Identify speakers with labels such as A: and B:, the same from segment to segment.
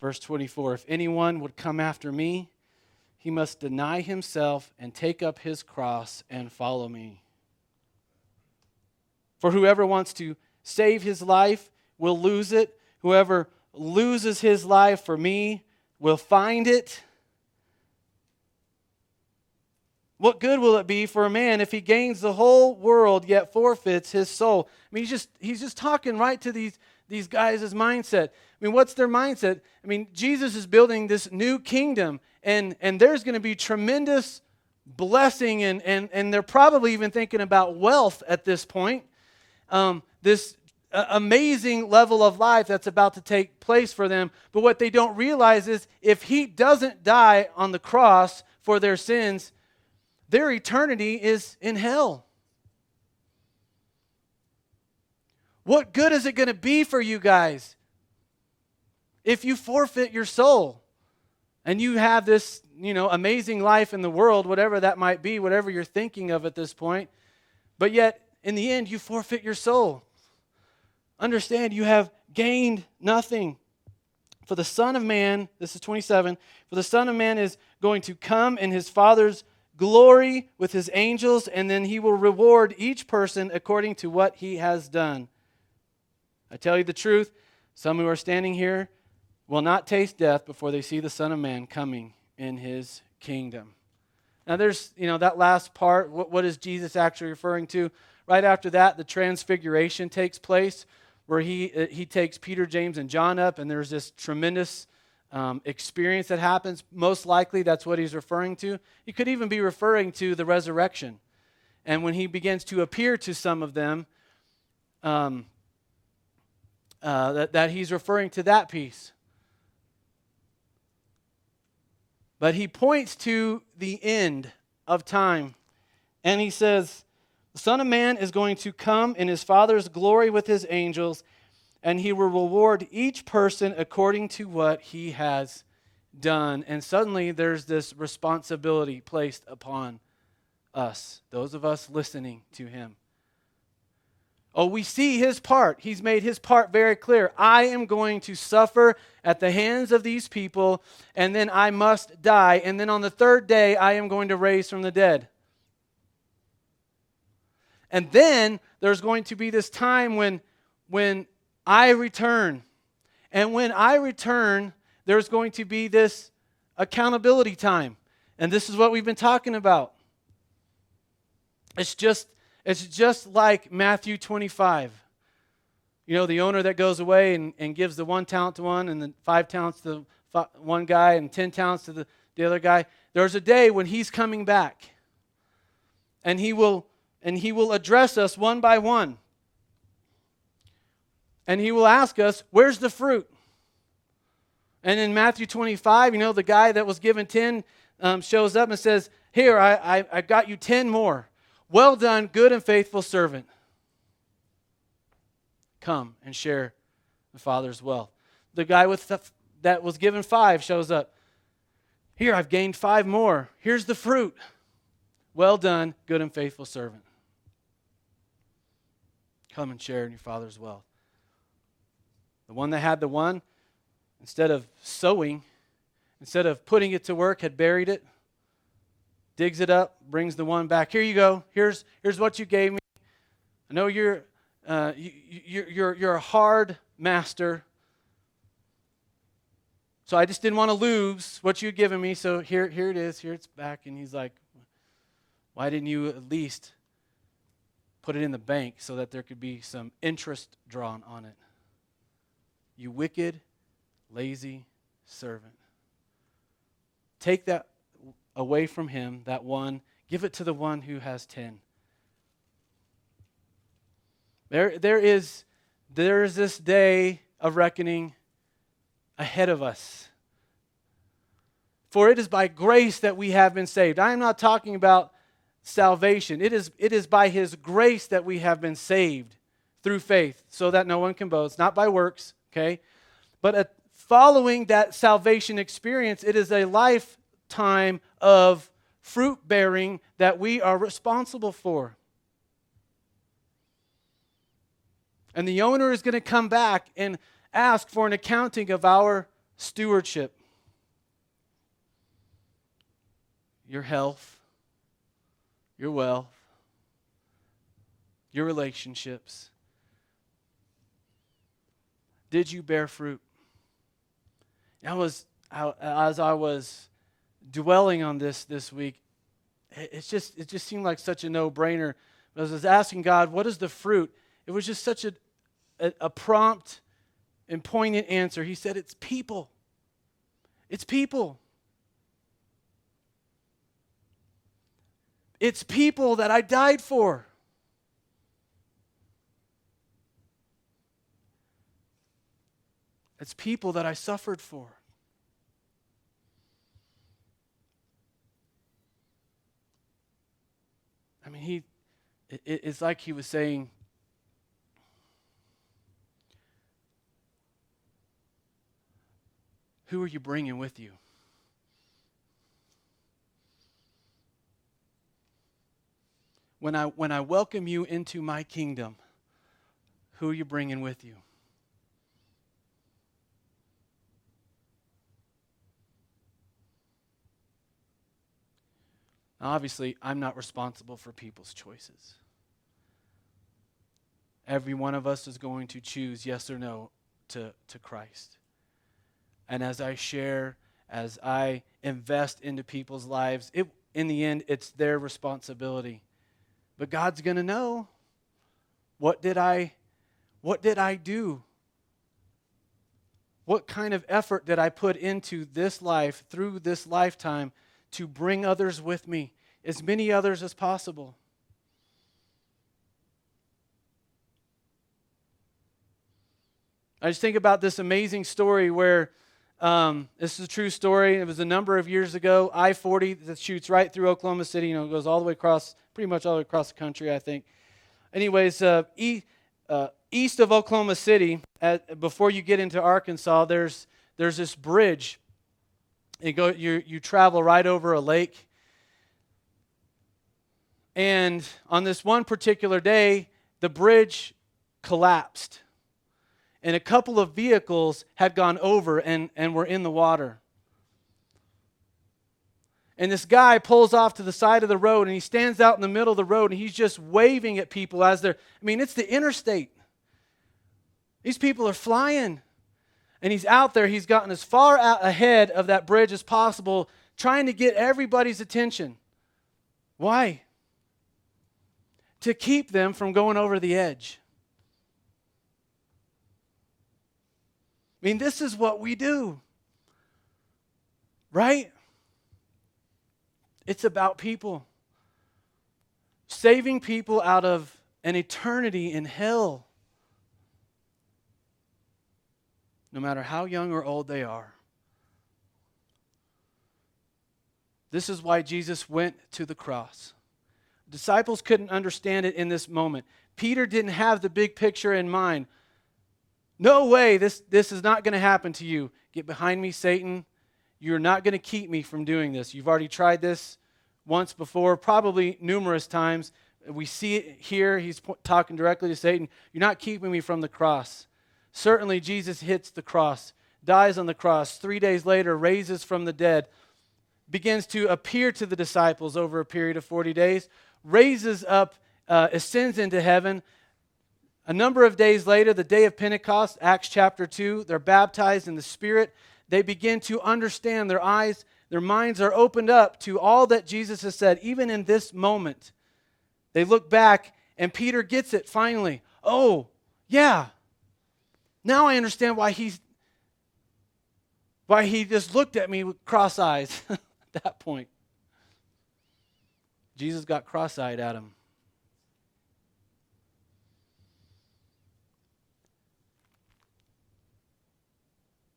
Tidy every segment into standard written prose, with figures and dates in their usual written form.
A: Verse 24, if anyone would come after me, he must deny himself and take up his cross and follow me. For whoever wants to save his life will lose it. Whoever loses his life for me will find it. What good will it be for a man if he gains the whole world yet forfeits his soul? I mean, he's just talking right to these guys' mindset. I mean, what's their mindset? I mean, Jesus is building this new kingdom, and there's going to be tremendous blessing, and they're probably even thinking about wealth at this point. This amazing level of life that's about to take place for them. But what they don't realize is if he doesn't die on the cross for their sins, their eternity is in hell. What good is it going to be for you guys if you forfeit your soul and you have this, amazing life in the world, whatever that might be, whatever you're thinking of at this point, but yet in the end you forfeit your soul? Understand, you have gained nothing. For the Son of Man, this is 27, for the Son of Man is going to come in his Father's glory with his angels, and then he will reward each person according to what he has done. I tell you the truth, some who are standing here will not taste death before they see the Son of Man coming in his kingdom. Now there's, that last part, what is Jesus actually referring to? Right after that, the transfiguration takes place, where he takes Peter, James, and John up, and there's this tremendous experience that happens. Most likely that's what he's referring to. He could even be referring to the resurrection. And when he begins to appear to some of them, that he's referring to that piece. But he points to the end of time, and he says, the Son of Man is going to come in his Father's glory with his angels, and he will reward each person according to what he has done. And suddenly there's this responsibility placed upon us, those of us listening to him. Oh, we see his part. He's made his part very clear. I am going to suffer at the hands of these people, and then I must die, and then on the third day I am going to raise from the dead. And then there's going to be this time when I return. And when I return, there's going to be this accountability time. And this is what we've been talking about. It's just like Matthew 25. The owner that goes away and gives the 1 talent to one, and then 5 talents to one guy, and 10 talents to the other guy. There's a day when he's coming back. And he will address us one by one. And he will ask us, where's the fruit? And in Matthew 25, the guy that was given 10 shows up and says, here, I got you 10 more. Well done, good and faithful servant. Come and share the Father's wealth. The guy that was given 5 shows up. Here, I've gained 5 more. Here's the fruit. Well done, good and faithful servant. Come and share in your Father's wealth. The one that had the 1, instead of sowing, instead of putting it to work, had buried it, digs it up, brings the 1 back. Here you go. Here's what you gave me. I know you're a hard master, so I just didn't want to lose what you'd given me. So here it is. Here it's back. And he's like, why didn't you at least put it in the bank so that there could be some interest drawn on it? You wicked, lazy servant. Take that away from him, that 1. Give it to the one who has 10. There is this day of reckoning ahead of us. For it is by grace that we have been saved. I am not talking about salvation. It is by his grace that we have been saved through faith, so that no one can boast, not by works, okay? But following that salvation experience, it is a lifetime of fruit bearing that we are responsible for. And the owner is going to come back and ask for an accounting of our stewardship, your health, your wealth, your relationships. Did you bear fruit? As I was dwelling on this week, it just seemed like such a no-brainer. As I was asking God, what is the fruit? It was just such a prompt and poignant answer. He said, it's people. It's people. It's people that I died for. It's people that I suffered for. I mean, it's like he was saying, who are you bringing with you? When I welcome you into my kingdom, who are you bringing with you? Now, obviously, I'm not responsible for people's choices. Every one of us is going to choose yes or no to Christ. And as I share, as I invest into people's lives, in the end, it's their responsibility. But God's going to know, what did I do? What kind of effort did I put into this life, through this lifetime, to bring others with me, as many others as possible? I just think about this amazing story where, this is a true story. It was a number of years ago. I-40 that shoots right through Oklahoma City. Goes all the way across, pretty much all the way across the country, I think. Anyways, east of Oklahoma City, before you get into Arkansas, there's this bridge. You travel right over a lake. And on this one particular day, the bridge collapsed. And a couple of vehicles had gone over and were in the water. And this guy pulls off to the side of the road, and he stands out in the middle of the road, and he's just waving at people as it's the interstate. These people are flying. And he's out there, he's gotten as far out ahead of that bridge as possible, trying to get everybody's attention. Why? To keep them from going over the edge. This is what we do. Right? It's about people. Saving people out of an eternity in hell. No matter how young or old they are. This is why Jesus went to the cross. Disciples couldn't understand it in this moment. Peter didn't have the big picture in mind. No way, this is not going to happen to you. Get behind me, Satan. You're not going to keep me from doing this. You've already tried this once before, probably numerous times. We see it here. He's talking directly to Satan. You're not keeping me from the cross. Certainly, Jesus hits the cross, dies on the cross. 3 days later, raises from the dead, begins to appear to the disciples over a period of 40 days, raises up, ascends into heaven. A number of days later, the day of Pentecost, Acts chapter 2, they're baptized in the Spirit. They begin to understand. Their eyes, their minds are opened up to all that Jesus has said, even in this moment. They look back, and Peter gets it finally. Oh, yeah. Now I understand why he just looked at me with cross eyes at that point. Jesus got cross-eyed at him.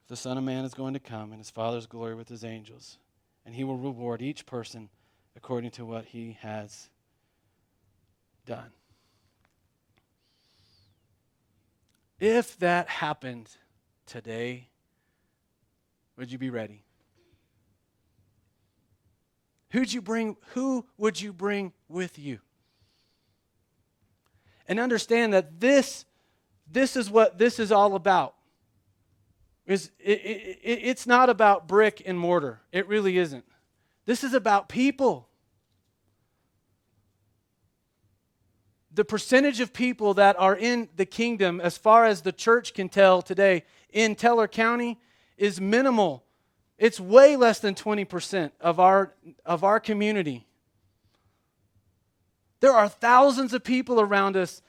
A: The Son of Man is going to come in his Father's glory with his angels, and he will reward each person according to what he has done. If that happened today, would you be ready? Who would you bring with you? And understand that this is what this is all about. It's not about brick and mortar. It really isn't. This is about people. The percentage of people that are in the kingdom, as far as the church can tell today, in Teller County is minimal. It's way less than 20% of our community. There are thousands of people around us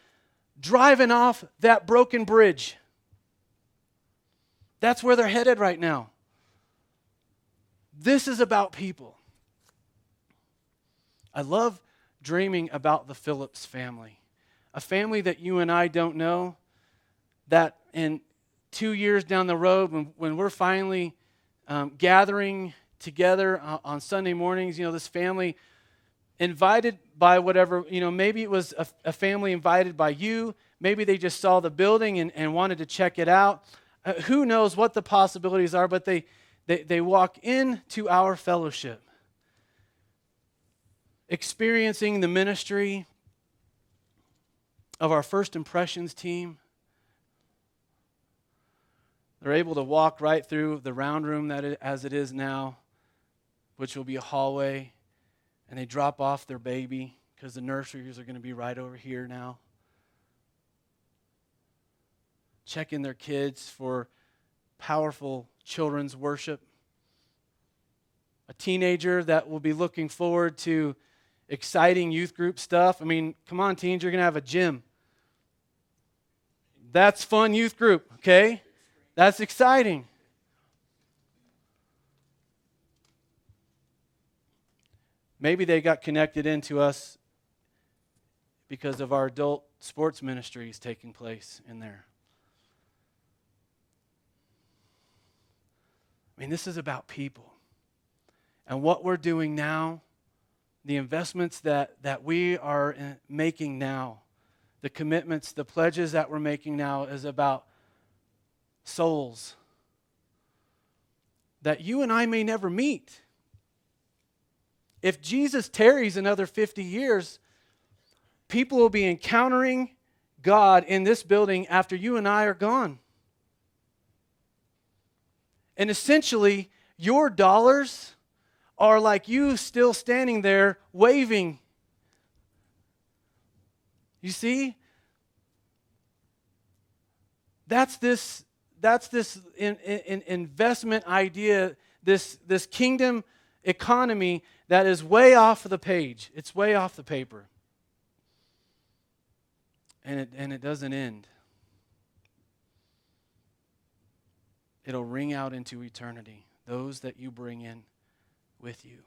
A: driving off that broken bridge. That's where they're headed right now. This is about people. I love dreaming about the Phillips family, a family that you and I don't know, that in 2 years down the road, when we're finally gathering together on Sunday mornings, this family invited by whatever, maybe it was a family invited by you, maybe they just saw the building and wanted to check it out. Who knows what the possibilities are, but they walk into our fellowship, experiencing the ministry of our First Impressions team. They're able to walk right through the round room as it is now, which will be a hallway, and they drop off their baby because the nurseries are going to be right over here now. Check in their kids for powerful children's worship. A teenager that will be looking forward to exciting youth group stuff. I mean, come on, teens, you're going to have a gym. That's fun youth group, okay? That's exciting. Maybe they got connected into us because of our adult sports ministries taking place in there. I mean, this is about people. And what we're doing now, the investments that we are making now, the commitments, the pledges that we're making now is about souls that you and I may never meet. If Jesus tarries another 50 years, people will be encountering God in this building after you and I are gone. And essentially, your dollars are like you still standing there waving. You see? That's this investment idea, this kingdom economy that is way off the page. It's way off the paper. And it doesn't end. It'll ring out into eternity, those that you bring in with you.